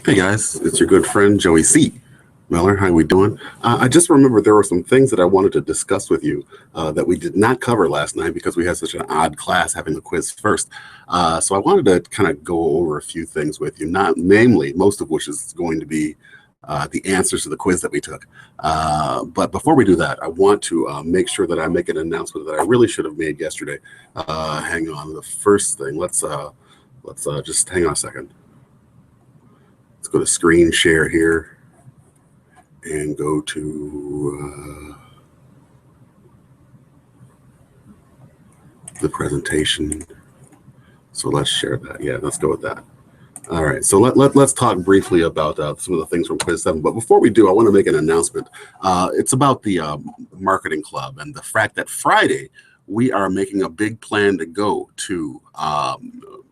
Hey guys, it's your good friend Joey C. Miller. How we doing? I just remembered there were some things that I wanted to discuss with you that we did not cover last night because we had such an odd class having the quiz first. So I wanted to kind of go over a few things with you, not namely most of which is going to be the answers to the quiz that we took. But before we do that, I want to make sure that I make an announcement that I really should have made yesterday. Hang on, the first thing. Let's just hang on a second. Let's go to screen share here and go to the presentation. So let's share that. Yeah, let's go with that. All right, so let's talk briefly about some of the things from Quiz 7. But before we do, I want to make an announcement. It's about the marketing club and the fact that Friday we are making a big plan to go to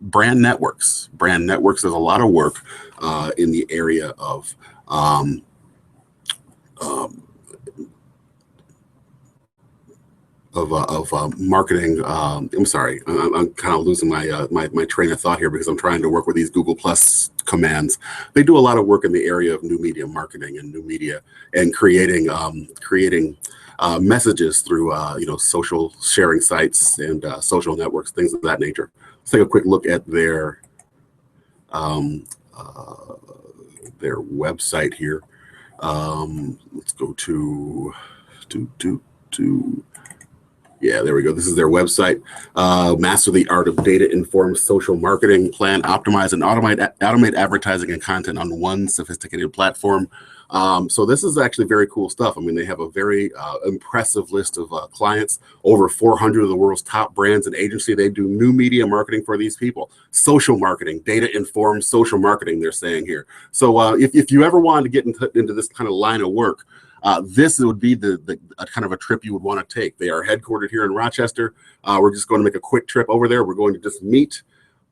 brand networks. Brand networks, there's a lot of work in the area of marketing. I'm sorry, I'm kind of losing my train of thought here because I'm trying to work with these Google Plus commands. They do a lot of work in the area of new media marketing and new media and creating messages through social sharing sites and social networks, things of that nature. Let's take a quick look at their website here. Let's go to yeah, there we go. This is their website. Master the art of data-informed social marketing. Plan, optimize, and automate advertising and content on one sophisticated platform. So this is actually very cool stuff. I mean, they have a very impressive list of clients, over 400 of the world's top brands and agency. They do new media marketing for these people. Social marketing, data-informed social marketing, they're saying here. So if you ever wanted to get into this kind of line of work, this would be the kind of a trip you would want to take. They are headquartered here in Rochester. We're just going to make a quick trip over there. We're going to just meet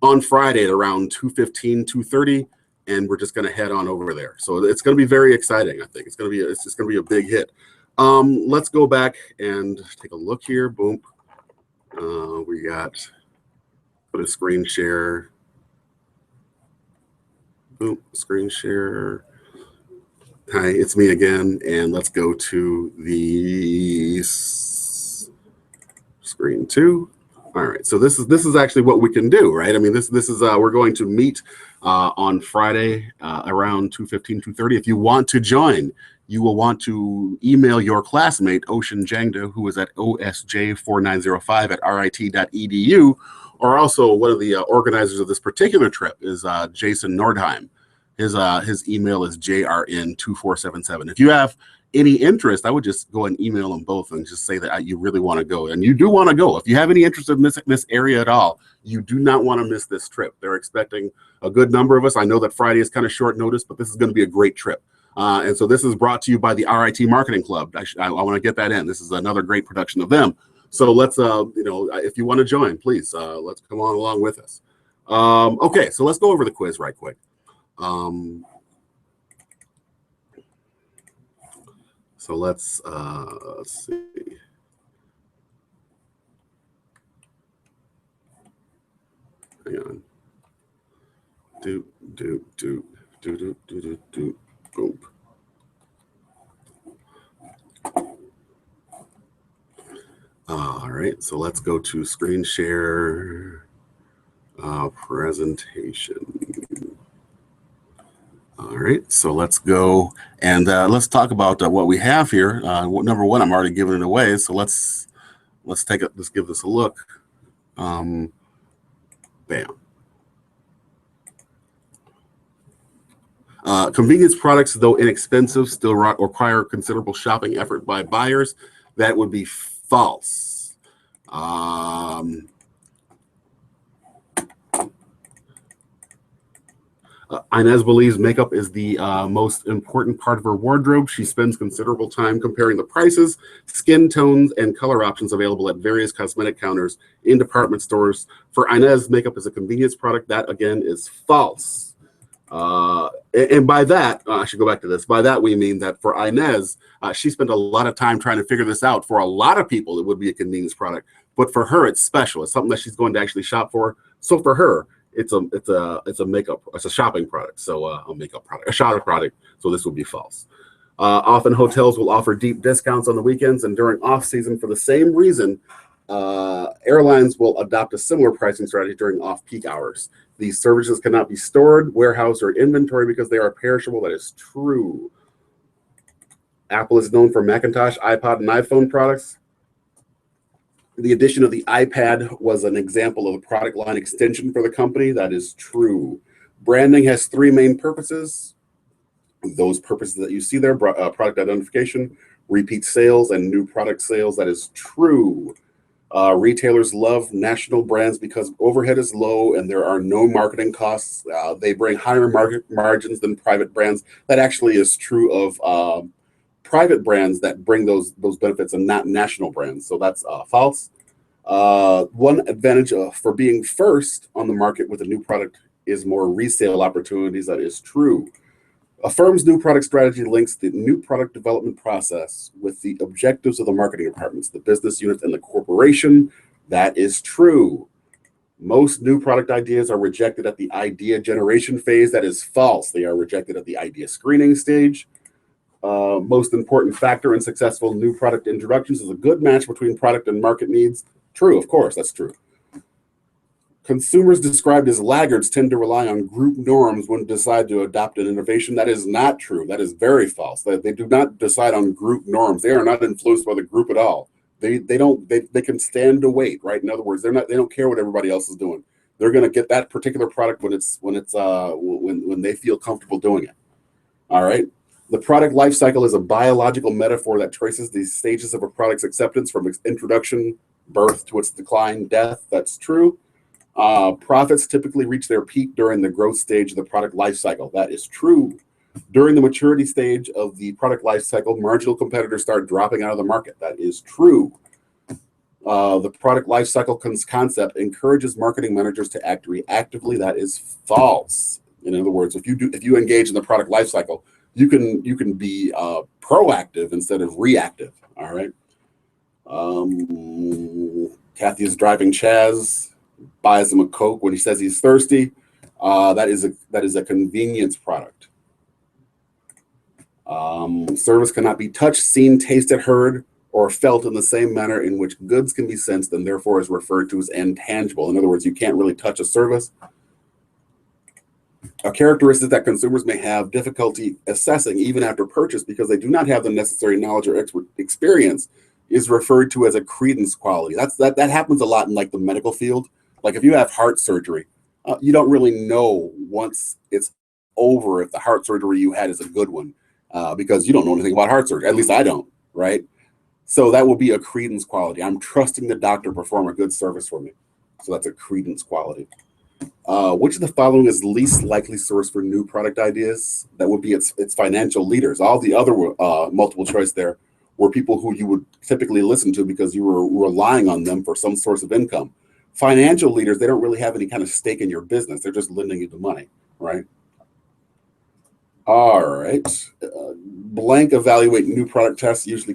on Friday at around 2:15, 2:30, and we're just going to head on over there. So it's going to be very exciting. I think it's just going to be a big hit. Let's go back and take a look here. Boom. We got put a screen share. Boom. Screen share. Hi, it's me again, and let's go to the screen 2. All right, so this is actually what we can do, right? I mean, this is we're going to meet on Friday around 2:15, 2:30. If you want to join, you will want to email your classmate Ocean Jangda, who is at osj4905@rit.edu, or also one of the organizers of this particular trip is Jason Nordheim. His email is jrn2477. If you have any interest, I would just go and email them both and just say that you really want to go. And you do want to go. If you have any interest in this area at all, you do not want to miss this trip. They're expecting a good number of us. I know that Friday is kind of short notice, but this is going to be a great trip. And so this is brought to you by the RIT Marketing Club. I want to get that in. This is another great production of them. So let's, if you want to join, please, let's come on along with us. Okay, so let's go over the quiz right quick. So let's see. Hang on. Do. Boom. All right, so let's go to screen share presentation. All right, so let's go and let's talk about what we have here. Number one, I'm already giving it away, so let's give this a look. Bam. Convenience products, though inexpensive, still require considerable shopping effort by buyers. That would be false. Inez believes makeup is the most important part of her wardrobe. She spends considerable time comparing the prices, skin tones, and color options available at various cosmetic counters in department stores. For Inez, makeup is a convenience product. That, again, is false. And by that, I should go back to this. By that, we mean that for Inez, she spent a lot of time trying to figure this out. For a lot of people, it would be a convenience product. But for her, it's special. It's something that she's going to actually shop for. So for her, it's a makeup, it's a shopping product, so a makeup product, a shopping product. So this would be false. Often hotels will offer deep discounts on the weekends and during off season for the same reason. Airlines will adopt a similar pricing strategy during off-peak hours. These services cannot be stored, warehoused, or inventory because they are perishable. That is true. Apple is known for Macintosh, iPod, and iPhone products. The addition of the iPad was an example of a product line extension for the company. That is true. Branding has three main purposes. Those purposes that you see there, product identification, repeat sales, and new product sales. That is true. Retailers love national brands because overhead is low and there are no marketing costs. They bring higher market margins than private brands. That actually is true of private brands that bring those benefits and not national brands. So that's false. One advantage for being first on the market with a new product is more resale opportunities. That is true. A firm's new product strategy links the new product development process with the objectives of the marketing departments, the business units, and the corporation. That is true. Most new product ideas are rejected at the idea generation phase. That is false. They are rejected at the idea screening stage. Most important factor in successful new product introductions is a good match between product and market needs. True, of course, that's true. Consumers described as laggards tend to rely on group norms when decide to adopt an innovation. That is not true. That is very false. They do not decide on group norms. They are not influenced by the group at all. They can stand to wait, right? In other words, they don't care what everybody else is doing. They're going to get that particular product when they feel comfortable doing it. All right. The product life cycle is a biological metaphor that traces the stages of a product's acceptance from its introduction, birth, to its decline, death. That's true. Profits typically reach their peak during the growth stage of the product life cycle. That is true. During the maturity stage of the product life cycle, marginal competitors start dropping out of the market. That is true. The product life cycle concept encourages marketing managers to act reactively. That is false. In other words, if you engage in the product life cycle, you can be proactive instead of reactive. All right. Kathy is driving Chaz, buys him a Coke when he says he's thirsty. That is a convenience product. Service cannot be touched, seen, tasted, heard, or felt in the same manner in which goods can be sensed and therefore is referred to as intangible. In other words, you can't really touch a service. A characteristic that consumers may have difficulty assessing even after purchase because they do not have the necessary knowledge or experience is referred to as a credence quality. That happens a lot in like the medical field. Like if you have heart surgery, you don't really know once it's over if the heart surgery you had is a good one because you don't know anything about heart surgery. At least I don't, right? So that will be a credence quality. I'm trusting the doctor to perform a good service for me. So that's a credence quality. Which of the following is least likely source for new product ideas? That would be its financial leaders. All the other multiple choice there were people who you would typically listen to because you were relying on them for some source of income. Financial leaders, they don't really have any kind of stake in your business. They're just lending you the money, right? All right. Blank evaluate new product tests usually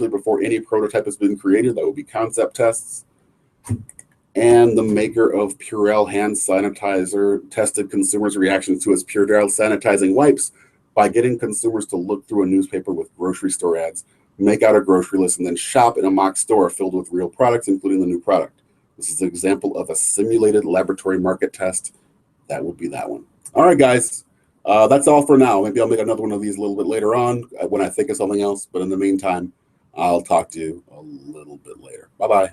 before any prototype has been created. That would be concept tests. And the maker of Purell hand sanitizer tested consumers' reactions to its Purell sanitizing wipes by getting consumers to look through a newspaper with grocery store ads, make out a grocery list, and then shop in a mock store filled with real products, including the new product. This is an example of a simulated laboratory market test. That would be that one. All right, guys. That's all for now. Maybe I'll make another one of these a little bit later on when I think of something else. But in the meantime, I'll talk to you a little bit later. Bye-bye.